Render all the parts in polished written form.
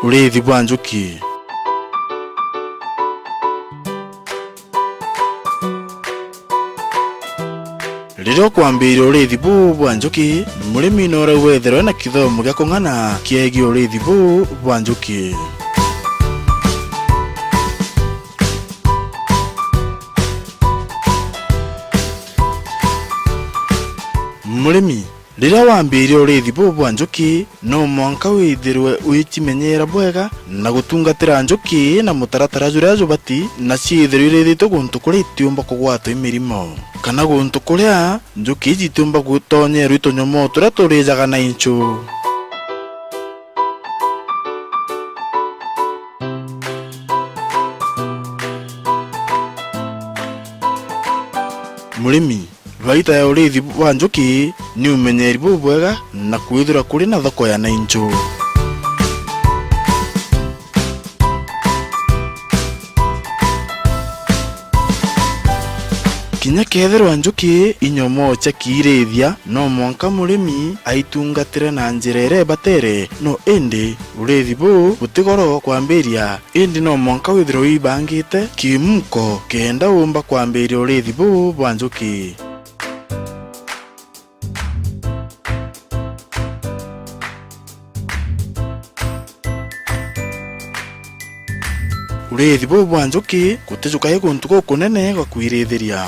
Ulithi bwa njuki. Rĩrĩa kwambĩrĩria ũrĩithi bũũ bwa njuki, mũrĩmi no wetherwo na gĩthomo gĩa kũng'ana kĩegiĩ ũrĩithi bũũ bwa njuki. Mũrĩmi, rĩrĩa wambĩrĩria ũrĩithi bũũ bwa njuki, no mũhaka wĩthĩrwe ũgĩcimenyerera bwega na gũtungatĩra njuki na mũtaratara ũrĩa ũbatiĩ, na ciĩthĩrwo irĩithĩtwo kũndũ kũrĩa itiumba kũgwatwo mĩrimũ, kana kũndũ kũrĩa njuki itiumba gũtonyerwo tũnyamũ tũrĩa tũrĩjaga na inchu. Mũrĩmi, baita ya ũrĩithi wa njuki nĩ ũmenyeri bwega na kwĩthĩra kũrĩ na thoko ya nainchu. Kinya kethĩrwa njuki inyomo cia kĩrĩithia, no mũhaka mũrĩmi aitungatĩre na njĩra ĩrĩa ĩbatere. No ĩndĩ ũrĩithi bũũ bũtĩ goro kwambĩrĩria, ĩndĩ no mũhaka wĩthĩrwo wĩbangĩte kĩmũko kenda ũmba kwambĩrĩria ũrĩithi bũũ bwa njuki. Ũrĩithi bũũ bwa njuki gũtijukaga kũndũ gũkũnene gwa kwĩrĩithĩria.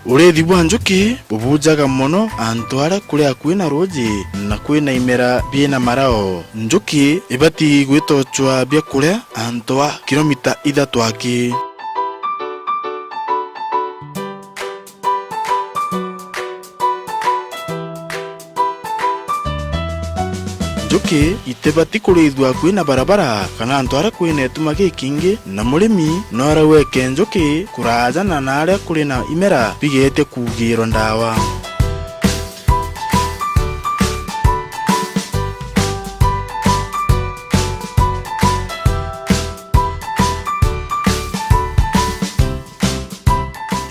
Ũrĩithi bwa njuki bubujaga mũno antũ arĩa kũrĩa kwĩna rũji na kwĩna imera biena marao. Njuki ibatiĩ gwĩtochwa bia kũrĩa antũ a kilomita 3 aki. Njuki itibati kũrĩithwa kwĩna barabara kana antũ arĩa kwĩna etuma gĩkĩingĩ, na mũrĩmi no araweke njuki kũrajana na arĩa kũrĩ na imera bigete kugĩrwo ndawa.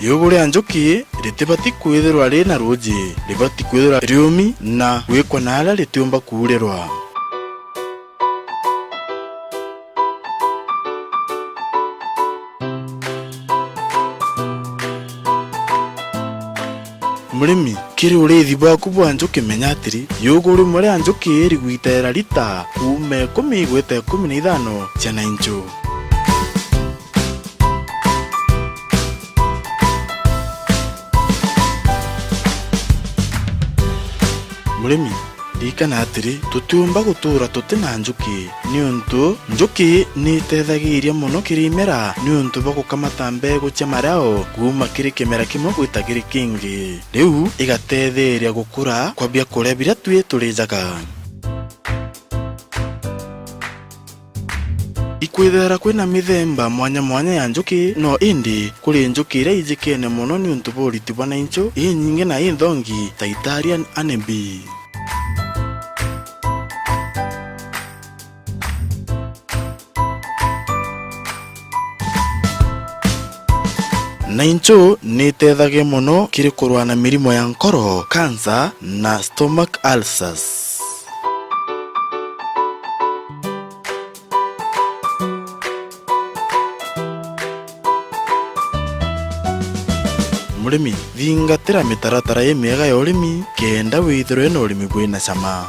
Iũgũ rĩa njuki rĩtibati kwĩthĩrwa rĩna rũji, rĩbati kwĩthĩrwa rĩũmi na gwĩkwa na arĩa rĩtiumba kuurĩrwa. Mũrĩmi, kĩrĩ ũrĩithi bwaku bwa njuki menya atĩrĩ, iũgũ rĩmwe rĩa njuki rĩgwitaĩra lita kuma 10 gwĩta 15 cia nainchu. Mũrĩmi, ririkana atĩrĩ, tũtiumba gũtũũra tũtĩ na njuki, nĩũndũ njuki nĩ ĩteithagĩrĩria mũno kĩrĩ imera, nĩũndũ bwa gũkamata mbegũ cia marao kuma kĩrĩ kĩmera kĩmwe gwĩta kĩrĩ kĩngĩ, rĩu ĩgateithĩrĩria gũkũra kwambia kũrĩa birĩa twĩ tũrĩjaga. Ikwĩthera kwĩna mĩthemba mwanya mwanya ya njuki, no ĩndĩ kũrĩ njuki iria ijĩkene mũno nĩũndũ bwa ũriti bwa nainchu, nyingĩ na thongi ta Italian honeybee. Nainchu nĩ ĩteithagia mũno kĩrĩ kũrũa na mĩrimũ ya ngoro, cancer na stomach ulcers. Mũrĩmi, thingatĩra mĩtaratara mĩega ya ũrĩmi kenda wĩthĩrwo na ũrĩmi bwĩna cama.